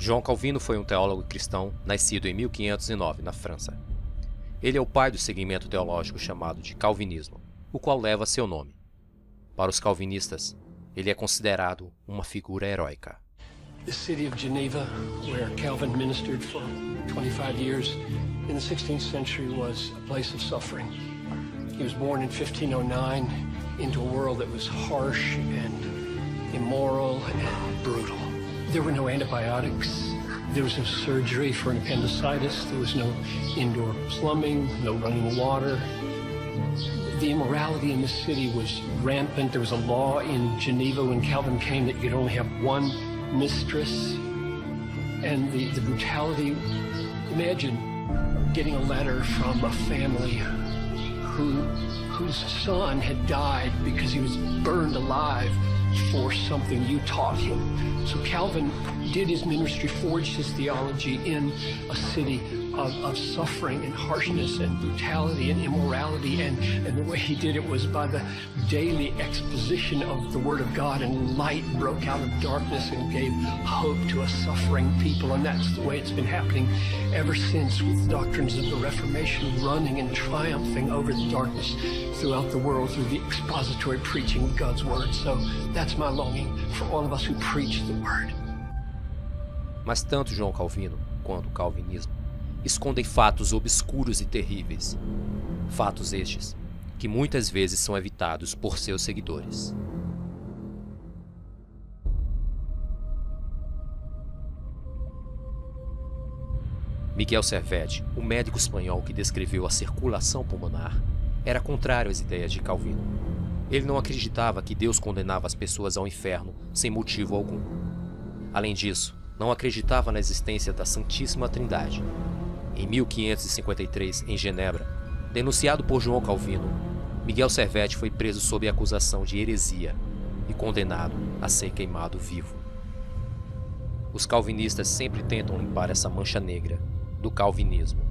João Calvino foi um teólogo cristão nascido em 1509, na França. Ele é o pai do segmento teológico chamado de calvinismo, o qual leva seu nome. Para os calvinistas, ele é considerado uma figura heróica. The city of Geneva, where Calvin ministered for 25 years in the 16th century, was a place of suffering. He was born in 1509 into a world that was harsh and immoral and brutal. There were no antibiotics. There was no surgery for an appendicitis. There was no indoor plumbing, no running water. The immorality in the city was rampant. There was a law in Geneva when Calvin came that you could only have one mistress. And the brutality, imagine getting a letter from a family whose son had died because he was burned alive for something you taught him. So Calvin did his ministry, forged his theology in a city of suffering and harshness and brutality and immorality, and the way he did it was by the daily exposition of the Word of God, and light broke out of darkness and gave hope to a suffering people. And that's the way it's been happening ever since, with the doctrines of the Reformation running and triumphing over the darkness throughout the world through the expository preaching of God's Word. So that's my longing for all of us who preach the Word. Mas tanto João Calvino quanto o calvinismo escondem fatos obscuros e terríveis. Fatos estes que muitas vezes são evitados por seus seguidores. Miguel Servet, o médico espanhol que descreveu a circulação pulmonar, era contrário às ideias de Calvino. Ele não acreditava que Deus condenava as pessoas ao inferno sem motivo algum. Além disso, não acreditava na existência da Santíssima Trindade. Em 1553, em Genebra, denunciado por João Calvino, Miguel Servet foi preso sob acusação de heresia e condenado a ser queimado vivo. Os calvinistas sempre tentam limpar essa mancha negra do calvinismo.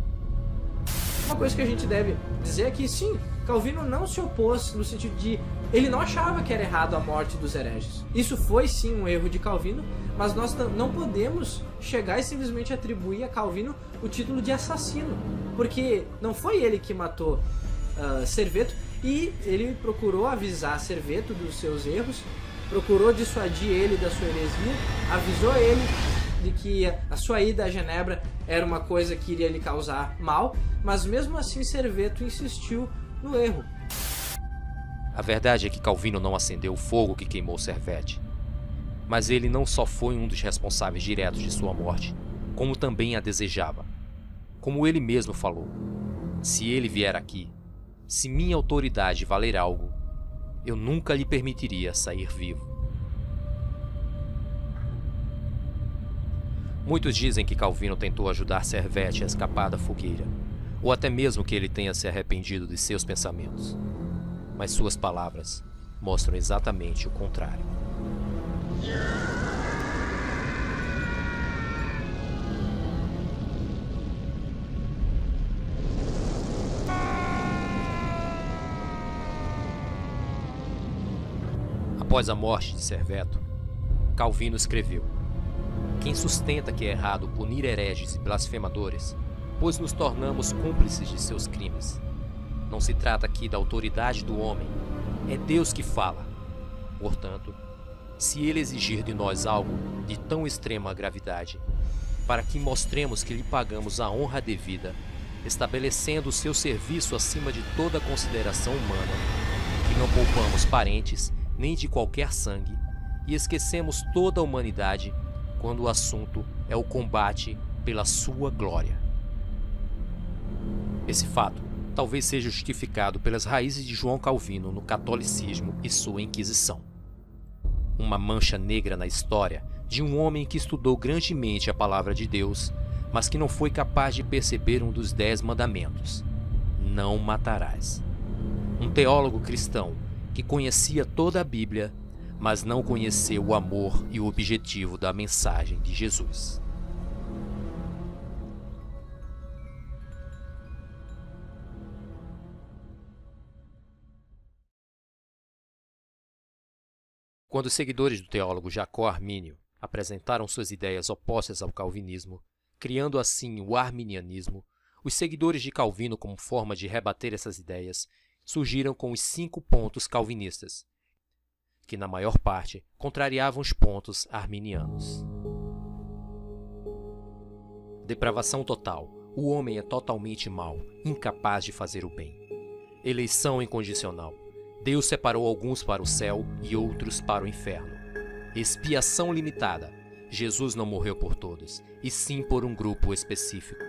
Uma coisa que a gente deve dizer é que sim, Calvino não se opôs no sentido de... Ele não achava que era errado a morte dos hereges. Isso foi sim um erro de Calvino, mas nós não podemos chegar e simplesmente atribuir a Calvino o título de assassino, porque não foi ele que matou Serveto, e ele procurou avisar Serveto dos seus erros, procurou dissuadir ele da sua heresia, avisou ele de que a sua ida a Genebra era uma coisa que iria lhe causar mal, mas mesmo assim Serveto insistiu no erro. A verdade é que Calvino não acendeu o fogo que queimou Servet. Mas ele não só foi um dos responsáveis diretos de sua morte, como também a desejava. Como ele mesmo falou, se ele vier aqui, se minha autoridade valer algo, eu nunca lhe permitiria sair vivo. Muitos dizem que Calvino tentou ajudar Servet a escapar da fogueira, ou até mesmo que ele tenha se arrependido de seus pensamentos. Mas suas palavras mostram exatamente o contrário. Após a morte de Serveto, Calvino escreveu: quem sustenta que é errado punir hereges e blasfemadores, pois nos tornamos cúmplices de seus crimes. Não se trata aqui da autoridade do homem, é Deus que fala. Portanto, se ele exigir de nós algo de tão extrema gravidade, para que mostremos que lhe pagamos a honra devida, estabelecendo o seu serviço acima de toda consideração humana, que não poupamos parentes nem de qualquer sangue, e esquecemos toda a humanidade quando o assunto é o combate pela sua glória. Esse fato talvez seja justificado pelas raízes de João Calvino no catolicismo e sua Inquisição. Uma mancha negra na história de um homem que estudou grandemente a palavra de Deus, mas que não foi capaz de perceber um dos 10 mandamentos: não matarás. Um teólogo cristão que conhecia toda a Bíblia, mas não conheceu o amor e o objetivo da mensagem de Jesus. Quando os seguidores do teólogo Jacó Armínio apresentaram suas ideias opostas ao calvinismo, criando assim o arminianismo, os seguidores de Calvino, como forma de rebater essas ideias, surgiram com os 5 pontos calvinistas, que na maior parte contrariavam os pontos arminianos. Depravação total. O homem é totalmente mau, incapaz de fazer o bem. Eleição incondicional. Deus separou alguns para o céu e outros para o inferno. Expiação limitada. Jesus não morreu por todos, e sim por um grupo específico.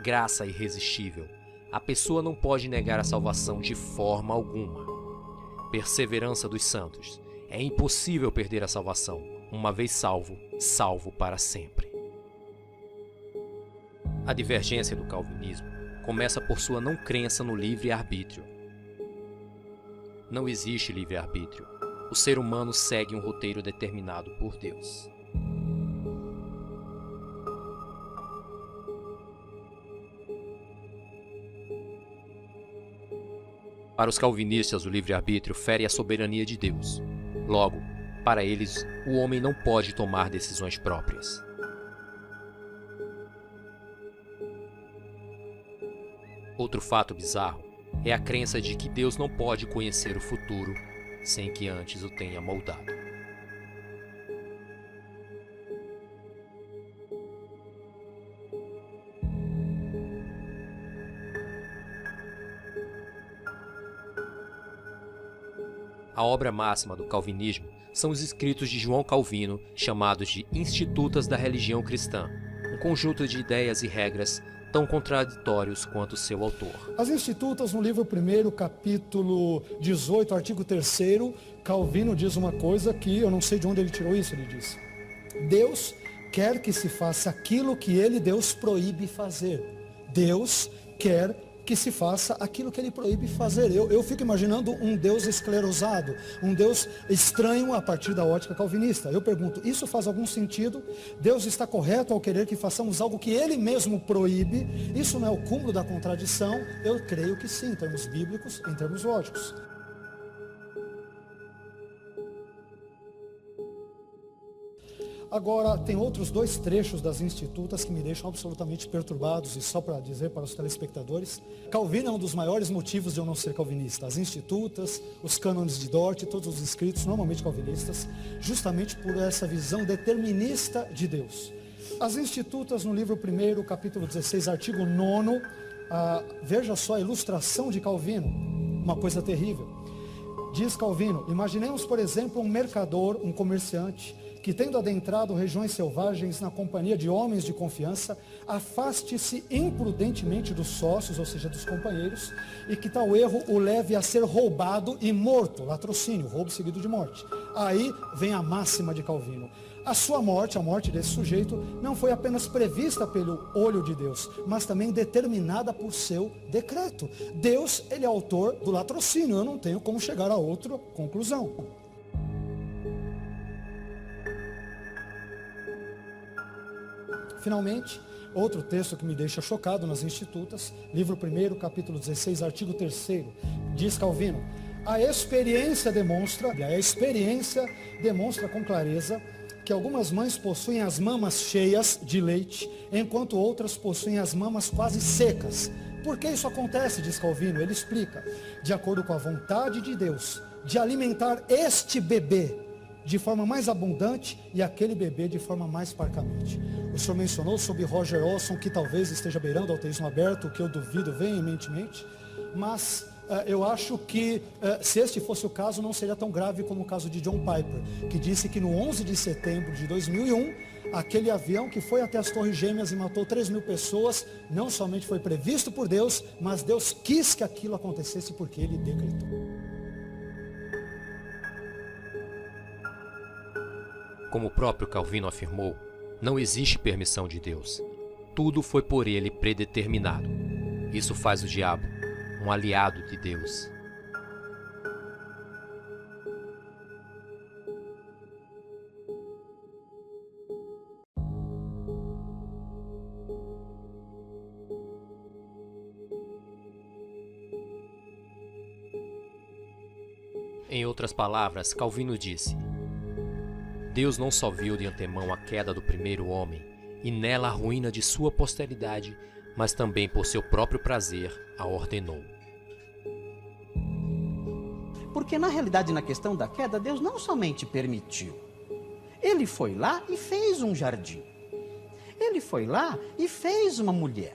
Graça irresistível. A pessoa não pode negar a salvação de forma alguma. Perseverança dos santos. É impossível perder a salvação. Uma vez salvo, salvo para sempre. A divergência do calvinismo começa por sua não crença no livre-arbítrio. Não existe livre-arbítrio. O ser humano segue um roteiro determinado por Deus. Para os calvinistas, o livre-arbítrio fere a soberania de Deus. Logo, para eles, o homem não pode tomar decisões próprias. Outro fato bizarro é a crença de que Deus não pode conhecer o futuro sem que antes o tenha moldado. A obra máxima do calvinismo são os escritos de João Calvino, chamados de Institutas da Religião Cristã, um conjunto de ideias e regras tão contraditórios quanto seu autor. As Institutas, no livro 1, capítulo 18, artigo 3º, Calvino diz uma coisa que eu não sei de onde ele tirou isso, ele diz: Deus quer que se faça aquilo que ele, Deus, proíbe fazer. Deus quer que se faça aquilo que ele proíbe fazer. Eu fico imaginando um Deus esclerosado, um Deus estranho a partir da ótica calvinista. Eu pergunto, isso faz algum sentido? Deus está correto ao querer que façamos algo que ele mesmo proíbe? Isso não é o cúmulo da contradição? Eu creio que sim, em termos bíblicos, em termos lógicos. Agora, tem outros 2 trechos das Institutas que me deixam absolutamente perturbados, e só para dizer para os telespectadores, Calvino é um dos maiores motivos de eu não ser calvinista. As Institutas, os cânones de Dort, todos os escritos, normalmente calvinistas, justamente por essa visão determinista de Deus. As Institutas, no livro 1, capítulo 16, artigo 9, veja só a ilustração de Calvino, uma coisa terrível. Diz Calvino: imaginemos, por exemplo, um mercador, um comerciante, que tendo adentrado regiões selvagens na companhia de homens de confiança, afaste-se imprudentemente dos sócios, ou seja, dos companheiros, e que tal erro o leve a ser roubado e morto, latrocínio, roubo seguido de morte. Aí vem a máxima de Calvino. A sua morte, a morte desse sujeito, não foi apenas prevista pelo olho de Deus, mas também determinada por seu decreto. Deus, ele é autor do latrocínio, eu não tenho como chegar a outra conclusão. Finalmente, outro texto que me deixa chocado nas Institutas, livro 1, capítulo 16, artigo 3º, diz Calvino: a experiência demonstra com clareza que algumas mães possuem as mamas cheias de leite, enquanto outras possuem as mamas quase secas. Por que isso acontece, diz Calvino? Ele explica: de acordo com a vontade de Deus, de alimentar este bebê de forma mais abundante e aquele bebê de forma mais parcamente. O senhor mencionou sobre Roger Olson, que talvez esteja beirando ao ateísmo aberto, o que eu duvido veementemente, mas eu acho que se este fosse o caso, não seria tão grave como o caso de John Piper, que disse que no 11 de setembro de 2001, aquele avião que foi até as Torres Gêmeas e matou 3.000 pessoas, não somente foi previsto por Deus, mas Deus quis que aquilo acontecesse porque ele decretou. Como o próprio Calvino afirmou, não existe permissão de Deus. Tudo foi por ele predeterminado. Isso faz o diabo um aliado de Deus. Em outras palavras, Calvino disse: Deus não só viu de antemão a queda do primeiro homem e nela a ruína de sua posteridade, mas também por seu próprio prazer a ordenou. Porque na realidade, na questão da queda, Deus não somente permitiu. Ele foi lá e fez um jardim. Ele foi lá e fez uma mulher.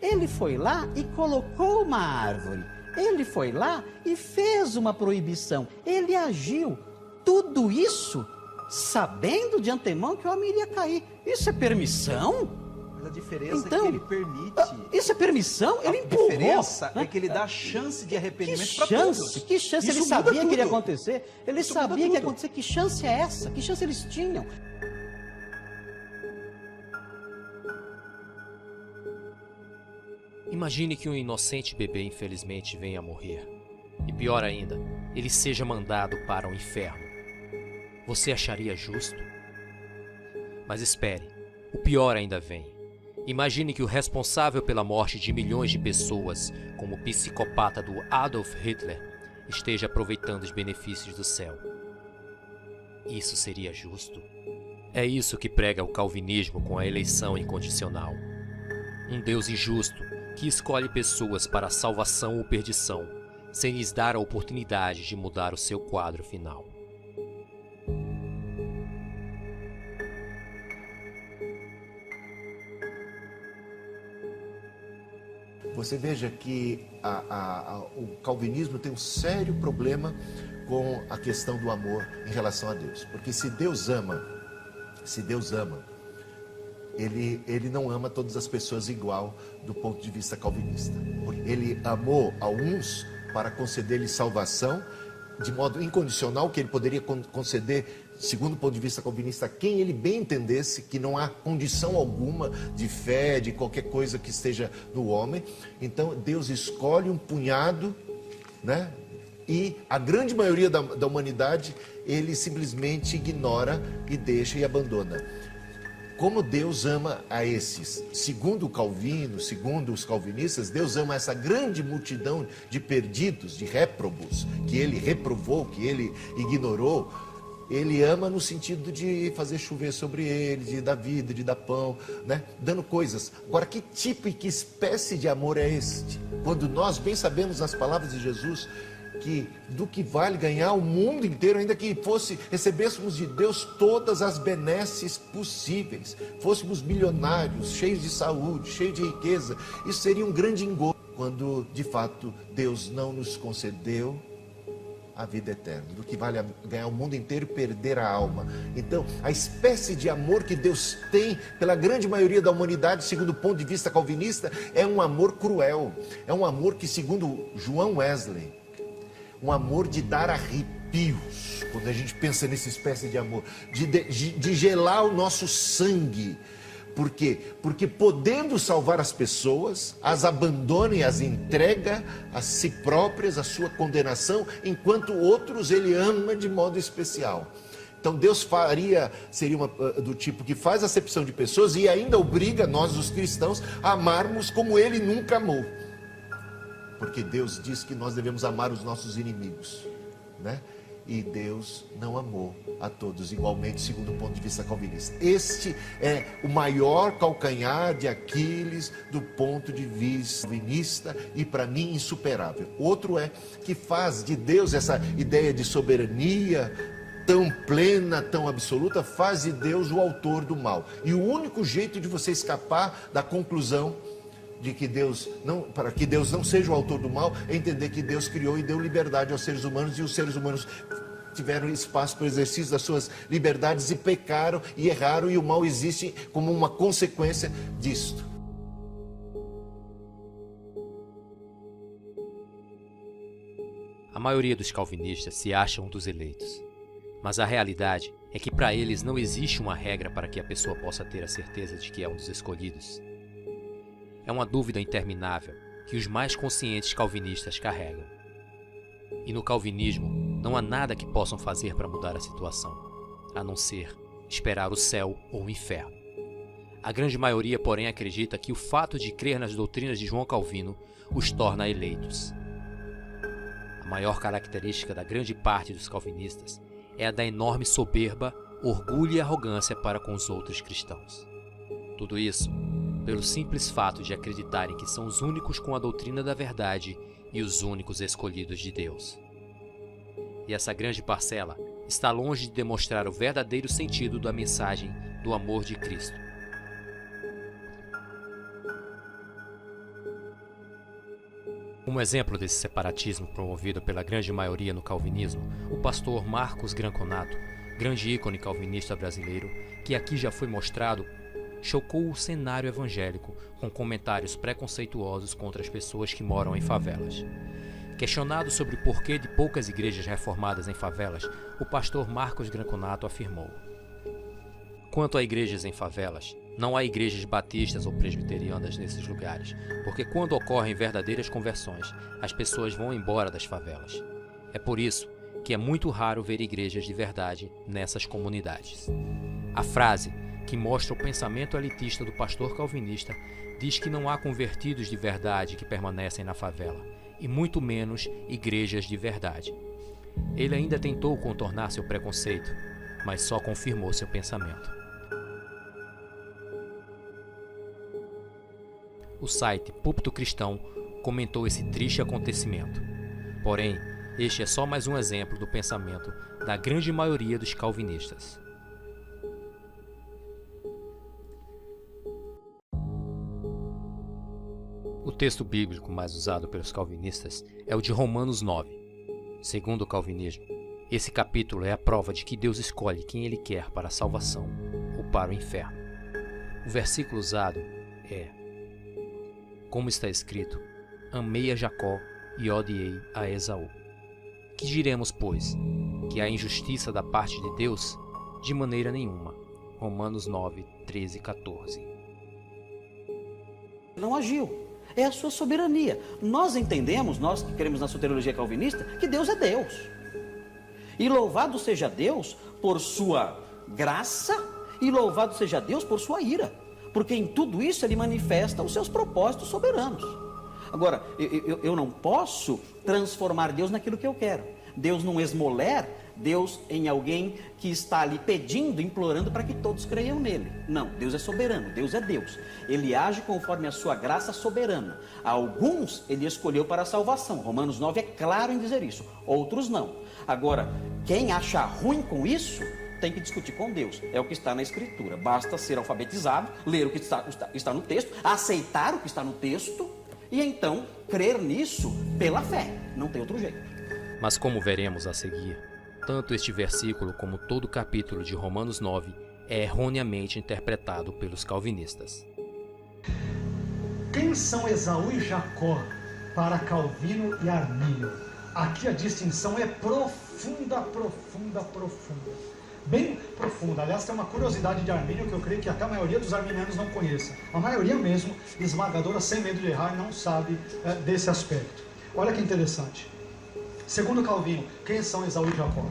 Ele foi lá e colocou uma árvore. Ele foi lá e fez uma proibição. Ele agiu. Tudo isso sabendo de antemão que o homem iria cair. Isso é permissão? Mas a diferença Então, é que ele permite. Isso é permissão? Ele empurrou. A diferença né? é que ele dá chance de arrependimento Que para chance? todos. Que chance? Isso Ele muda sabia que iria tudo. acontecer. Ele Isso sabia muda que ia tudo. acontecer. Que chance é essa? Que chance eles tinham? Imagine que um inocente bebê infelizmente venha a morrer. E pior ainda, ele seja mandado para o inferno. Você acharia justo? Mas espere, o pior ainda vem. Imagine que o responsável pela morte de milhões de pessoas, como o psicopata do Adolf Hitler, esteja aproveitando os benefícios do céu. Isso seria justo? É isso que prega o calvinismo com a eleição incondicional. Um Deus injusto que escolhe pessoas para a salvação ou perdição, sem lhes dar a oportunidade de mudar o seu quadro final. Você veja que o calvinismo tem um sério problema com a questão do amor em relação a Deus. Porque se Deus ama, ele não ama todas as pessoas igual do ponto de vista calvinista. Ele amou a uns para conceder-lhes salvação de modo incondicional, que ele poderia conceder, segundo o ponto de vista calvinista, a quem ele bem entendesse, que não há condição alguma de fé, de qualquer coisa que esteja no homem. Então Deus escolhe um punhado, né? E a grande maioria da humanidade ele simplesmente ignora e deixa e abandona. Como Deus ama a esses? Segundo o Calvino, segundo os calvinistas, Deus ama essa grande multidão de perdidos, de réprobos, que ele reprovou, que ele ignorou. Ele ama no sentido de fazer chover sobre eles, de dar vida, de dar pão, né? Dando coisas. Agora, que tipo e que espécie de amor é este? Quando nós bem sabemos nas palavras de Jesus que do que vale ganhar o mundo inteiro, ainda que recebêssemos de Deus todas as benesses possíveis, fôssemos milionários, cheios de saúde, cheios de riqueza, isso seria um grande engodo, quando de fato Deus não nos concedeu a vida eterna. Do que vale ganhar o mundo inteiro e perder a alma. Então, a espécie de amor que Deus tem pela grande maioria da humanidade, segundo o ponto de vista calvinista, é um amor cruel, é um amor que, segundo João Wesley, um amor de dar arrepios, quando a gente pensa nessa espécie de amor, de gelar o nosso sangue. Por quê? Porque podendo salvar as pessoas, as abandona e as entrega a si próprias, a sua condenação, enquanto outros ele ama de modo especial. Então Deus seria do tipo que faz acepção de pessoas e ainda obriga nós, os cristãos, a amarmos como ele nunca amou. Porque Deus diz que nós devemos amar os nossos inimigos, né? E Deus não amou a todos igualmente, segundo o ponto de vista calvinista. Este é o maior calcanhar de Aquiles do ponto de vista calvinista e, para mim, insuperável. Outro é que faz de Deus essa ideia de soberania tão plena, tão absoluta, faz de Deus o autor do mal. E o único jeito de você escapar da conclusão de que para que Deus não seja o autor do mal, é entender que Deus criou e deu liberdade aos seres humanos, e os seres humanos tiveram espaço para o exercício das suas liberdades e pecaram e erraram, e o mal existe como uma consequência disto. A maioria dos calvinistas se acham dos eleitos, mas a realidade é que para eles não existe uma regra para que a pessoa possa ter a certeza de que é um dos escolhidos. É uma dúvida interminável que os mais conscientes calvinistas carregam. E no calvinismo não há nada que possam fazer para mudar a situação, a não ser esperar o céu ou o inferno. A grande maioria, porém, acredita que o fato de crer nas doutrinas de João Calvino os torna eleitos. A maior característica da grande parte dos calvinistas é a da enorme soberba orgulho e arrogância para com os outros cristãos. Tudo isso pelo simples fato de acreditarem que são os únicos com a doutrina da verdade e os únicos escolhidos de Deus. E essa grande parcela está longe de demonstrar o verdadeiro sentido da mensagem do amor de Cristo. Como exemplo desse separatismo promovido pela grande maioria no calvinismo, o pastor Marcos Granconato, grande ícone calvinista brasileiro, que aqui já foi mostrado, chocou o cenário evangélico com comentários preconceituosos contra as pessoas que moram em favelas. Questionado sobre o porquê de poucas igrejas reformadas em favelas, o pastor Marcos Granconato afirmou: quanto a igrejas em favelas, não há igrejas batistas ou presbiterianas nesses lugares, porque quando ocorrem verdadeiras conversões, as pessoas vão embora das favelas. É por isso que é muito raro ver igrejas de verdade nessas comunidades. A frase, que mostra o pensamento elitista do pastor calvinista, diz que não há convertidos de verdade que permanecem na favela, e muito menos igrejas de verdade. Ele ainda tentou contornar seu preconceito, mas só confirmou seu pensamento. O site Púlpito Cristão comentou esse triste acontecimento. Porém, este é só mais um exemplo do pensamento da grande maioria dos calvinistas. O texto bíblico mais usado pelos calvinistas é o de Romanos 9. Segundo o calvinismo, esse capítulo é a prova de que Deus escolhe quem Ele quer para a salvação ou para o inferno. O versículo usado é: como está escrito, amei a Jacó e odiei a Esaú. Que diremos, pois? Que há injustiça da parte de Deus? De maneira nenhuma. Romanos 9, 13 e 14. Não agiu. É a sua soberania. Nós entendemos, nós que cremos na soteriologia calvinista, que Deus é Deus. E louvado seja Deus por sua graça e louvado seja Deus por sua ira. Porque em tudo isso Ele manifesta os seus propósitos soberanos. Agora, eu não posso transformar Deus naquilo que eu quero. Deus num esmoler, Deus em alguém que está ali pedindo, implorando para que todos creiam nele. Não, Deus é soberano, Deus é Deus. Ele age conforme a sua graça soberana. Alguns Ele escolheu para a salvação. Romanos 9 é claro em dizer isso, outros não. Agora, quem acha ruim com isso, tem que discutir com Deus. É o que está na Escritura. Basta ser alfabetizado, ler o que está no texto, aceitar o que está no texto e então crer nisso pela fé. Não tem outro jeito. Mas como veremos a seguir, tanto este versículo como todo o capítulo de Romanos 9 é erroneamente interpretado pelos calvinistas. Quem são Esaú e Jacó para Calvino e Armínio? Aqui a distinção é profunda. Bem profunda. Aliás, tem uma curiosidade de Armínio que eu creio que até a maioria dos arminianos não conheça. A maioria mesmo, esmagadora, sem medo de errar, não sabe desse aspecto. Olha que interessante. Segundo Calvino, quem são Esaú e Jacó?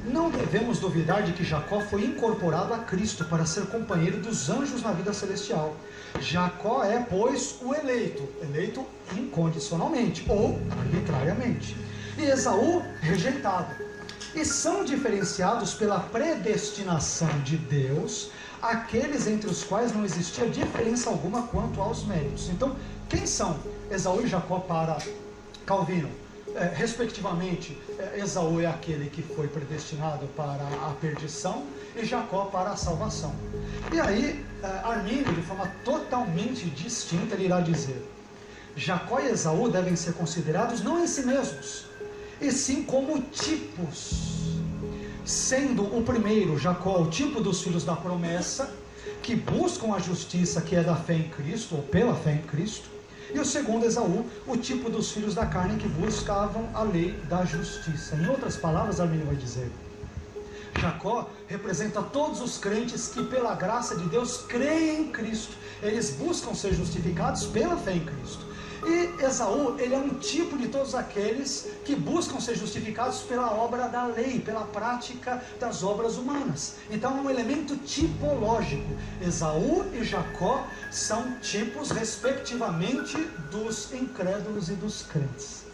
Não devemos duvidar de que Jacó foi incorporado a Cristo para ser companheiro dos anjos na vida celestial. Jacó é, pois, o eleito incondicionalmente ou arbitrariamente. E Esaú, rejeitado. E são diferenciados pela predestinação de Deus aqueles entre os quais não existia diferença alguma quanto aos méritos. Então, quem são Esaú e Jacó para Calvino? Respectivamente, Esaú é aquele que foi predestinado para a perdição e Jacó para a salvação. E aí, Armínio, de forma totalmente distinta, ele irá dizer: Jacó e Esaú devem ser considerados não em si mesmos, e sim como tipos, sendo o primeiro, Jacó, o tipo dos filhos da promessa, que buscam a justiça que é da fé em Cristo, ou pela fé em Cristo, e o segundo, Esaú, o tipo dos filhos da carne que buscavam a lei da justiça. Em outras palavras, Armínio vai dizer, Jacó representa todos os crentes que pela graça de Deus creem em Cristo, eles buscam ser justificados pela fé em Cristo. E Esaú, ele é um tipo de todos aqueles que buscam ser justificados pela obra da lei, pela prática das obras humanas. Então é um elemento tipológico. Esaú e Jacó são tipos, respectivamente, dos incrédulos e dos crentes.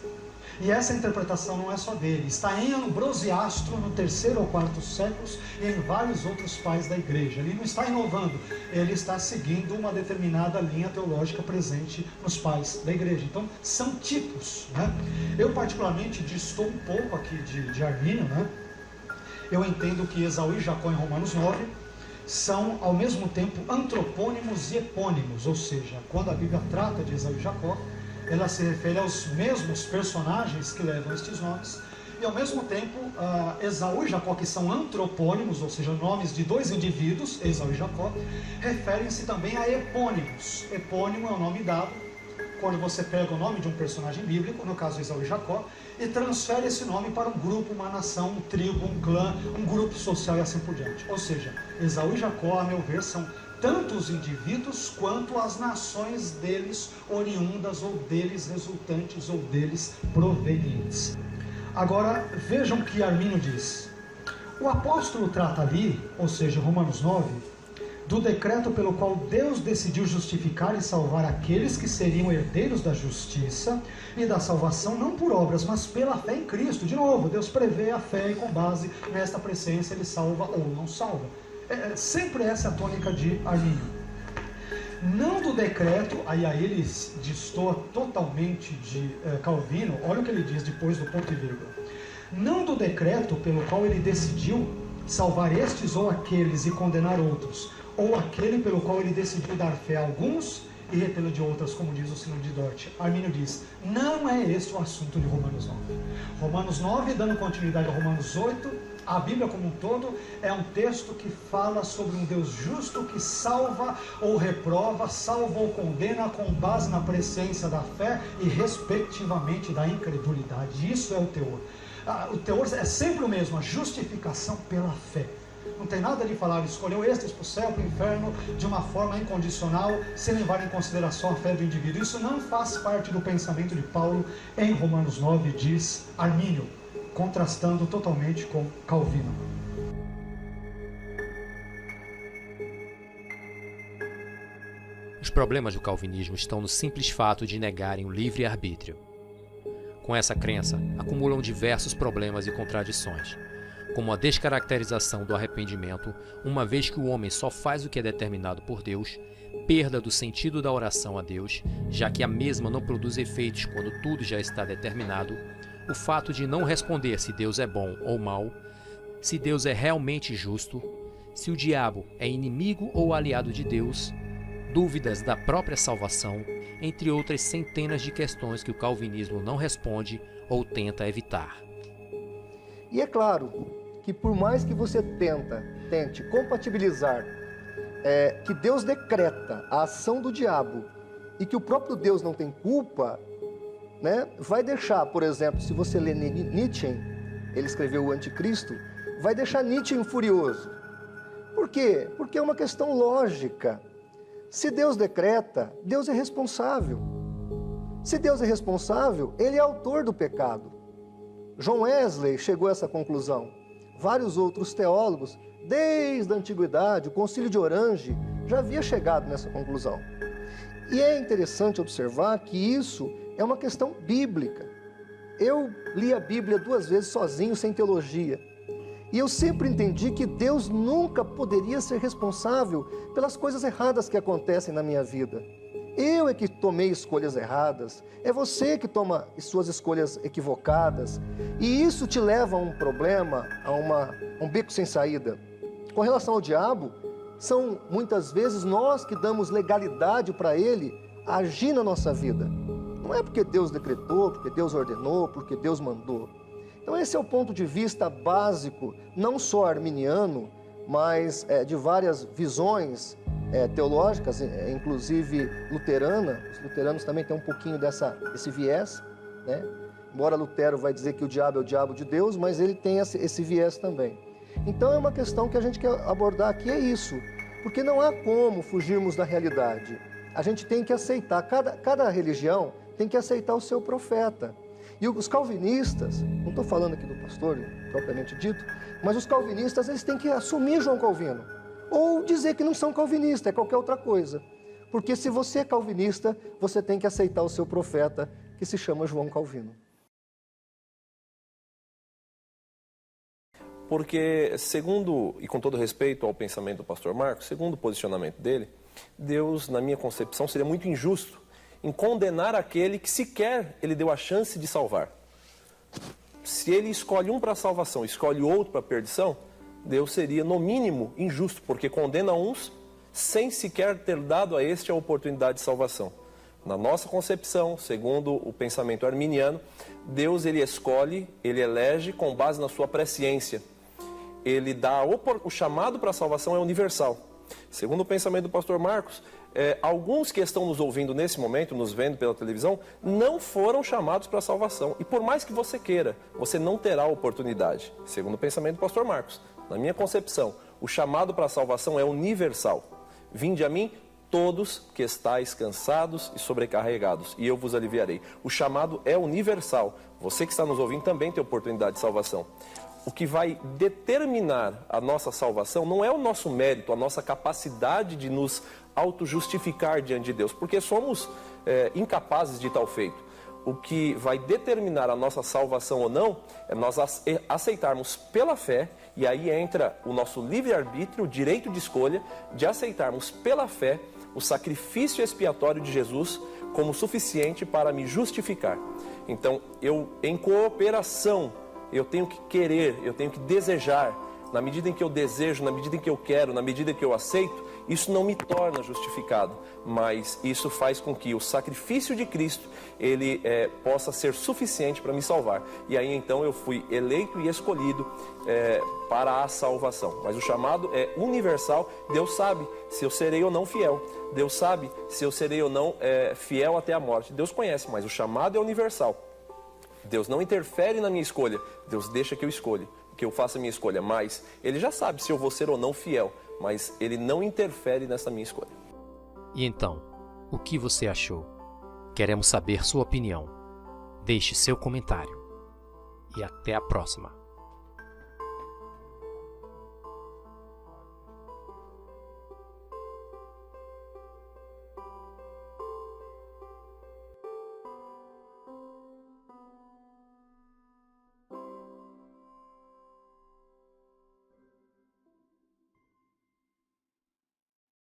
E essa interpretação não é só dele, está em Ambrosiastro no 3º ou 4º séculos e em vários outros pais da igreja. Ele não está inovando, ele está seguindo uma determinada linha teológica presente nos pais da igreja. Então, são tipos, né? Eu particularmente distou um pouco aqui de Armínio, né? Eu entendo que Esaú e Jacó em Romanos 9 são ao mesmo tempo antropônimos e epônimos, ou seja, quando a Bíblia trata de Esaú e Jacó, ela se refere aos mesmos personagens que levam estes nomes, e ao mesmo tempo, Esaú e Jacó, que são antropônimos, ou seja, nomes de dois indivíduos, Esaú e Jacó, referem-se também a epônimos. Epônimo é o nome dado quando você pega o nome de um personagem bíblico, no caso Esaú e Jacó, e transfere esse nome para um grupo, uma nação, um tribo, um clã, um grupo social e assim por diante. Ou seja, Esaú e Jacó, a meu ver, são tanto os indivíduos quanto as nações deles oriundas ou deles resultantes ou deles provenientes. Agora, vejam o que Armínio diz. O apóstolo trata ali, ou seja, Romanos 9, do decreto pelo qual Deus decidiu justificar e salvar aqueles que seriam herdeiros da justiça e da salvação, não por obras, mas pela fé em Cristo. De novo, Deus prevê a fé e com base nesta presciência Ele salva ou não salva. Sempre essa é a tônica de Armínio. Não do decreto, aí ele destoa totalmente de Calvino, olha o que ele diz depois do ponto e vírgula. Não do decreto pelo qual ele decidiu salvar estes ou aqueles e condenar outros, ou aquele pelo qual ele decidiu dar fé a alguns e retê-lo de outras, como diz o Sínodo de Dort. Armínio diz, não é este o assunto de Romanos 9. Romanos 9, dando continuidade a Romanos 8, a Bíblia como um todo é um texto que fala sobre um Deus justo que salva ou reprova, salva ou condena com base na presciência da fé e respectivamente da incredulidade. Isso é o teor. O teor é sempre o mesmo, a justificação pela fé. Não tem nada de falar, escolheu estes para o céu, para o inferno, de uma forma incondicional, sem levar em consideração a fé do indivíduo. Isso não faz parte do pensamento de Paulo em Romanos 9, diz Armínio, contrastando totalmente com Calvino. Os problemas do calvinismo estão no simples fato de negarem o livre-arbítrio. Com essa crença, acumulam diversos problemas e contradições, como a descaracterização do arrependimento, uma vez que o homem só faz o que é determinado por Deus, perda do sentido da oração a Deus, já que a mesma não produz efeitos quando tudo já está determinado, o fato de não responder se Deus é bom ou mau, se Deus é realmente justo, se o diabo é inimigo ou aliado de Deus, dúvidas da própria salvação, entre outras centenas de questões que o calvinismo não responde ou tenta evitar. E é claro que por mais que você tente compatibilizar que Deus decreta a ação do diabo e que o próprio Deus não tem culpa, né, vai deixar, por exemplo, se você ler Nietzsche, ele escreveu o Anticristo, vai deixar Nietzsche furioso. Por quê? Porque é uma questão lógica. Se Deus decreta, Deus é responsável. Se Deus é responsável, Ele é autor do pecado. John Wesley chegou a essa conclusão. Vários outros teólogos, desde a antiguidade, o Concílio de Orange, já havia chegado nessa conclusão. E é interessante observar que isso é uma questão bíblica. Eu li a Bíblia 2 vezes sozinho, sem teologia. E eu sempre entendi que Deus nunca poderia ser responsável pelas coisas erradas que acontecem na minha vida. Eu é que tomei escolhas erradas, é você que toma suas escolhas equivocadas, e isso te leva a um problema, a um beco sem saída. Com relação ao diabo, são muitas vezes nós que damos legalidade para ele agir na nossa vida. Não é porque Deus decretou, porque Deus ordenou, porque Deus mandou. Então esse é o ponto de vista básico, não só arminiano, mas de várias visões teológicas, inclusive luterana. Os luteranos também têm um pouquinho desse viés, né? Embora Lutero vai dizer que o diabo é o diabo de Deus, mas ele tem esse viés também. Então é uma questão que a gente quer abordar aqui, é isso, porque não há como fugirmos da realidade. A gente tem que aceitar, cada religião tem que aceitar o seu profeta. E os calvinistas, não estou falando aqui do pastor propriamente dito, mas os calvinistas eles têm que assumir João Calvino, ou dizer que não são calvinistas, é qualquer outra coisa. Porque se você é calvinista, você tem que aceitar o seu profeta, que se chama João Calvino. Porque, segundo, e com todo respeito ao pensamento do pastor Marcos, segundo o posicionamento dele, Deus, na minha concepção, seria muito injusto em condenar aquele que sequer ele deu a chance de salvar. Se ele escolhe um para a salvação e escolhe outro para a perdição, Deus seria, no mínimo, injusto, porque condena uns sem sequer ter dado a este a oportunidade de salvação. Na nossa concepção, segundo o pensamento arminiano, Deus ele escolhe, ele elege com base na sua presciência. Ele dá o chamado para a salvação é universal. Segundo o pensamento do pastor Marcos, alguns que estão nos ouvindo nesse momento, nos vendo pela televisão, não foram chamados para a salvação. E por mais que você queira, você não terá a oportunidade. Segundo o pensamento do pastor Marcos, na minha concepção, o chamado para a salvação é universal. Vinde a mim todos que estáis cansados e sobrecarregados, e eu vos aliviarei. O chamado é universal. Você que está nos ouvindo também tem oportunidade de salvação. O que vai determinar a nossa salvação não é o nosso mérito, a nossa capacidade de nos auto-justificar diante de Deus, porque somos incapazes de tal feito. O que vai determinar a nossa salvação ou não é nós aceitarmos pela fé, e aí entra o nosso livre-arbítrio, o direito de escolha, de aceitarmos pela fé o sacrifício expiatório de Jesus como suficiente para me justificar. Então, em cooperação, eu tenho que querer, eu tenho que desejar. Na medida em que eu desejo, na medida em que eu quero, na medida em que eu aceito, isso não me torna justificado, mas isso faz com que o sacrifício de Cristo, ele possa ser suficiente para me salvar. E aí então eu fui eleito e escolhido para a salvação. Mas o chamado é universal. Deus sabe se eu serei ou não fiel. Deus sabe se eu serei ou não fiel até a morte. Deus conhece, mas o chamado é universal. Deus não interfere na minha escolha. Deus deixa que eu escolha, que eu faça a minha escolha. Mas Ele já sabe se eu vou ser ou não fiel. Mas Ele não interfere nessa minha escolha. E então, o que você achou? Queremos saber sua opinião. Deixe seu comentário. E até a próxima.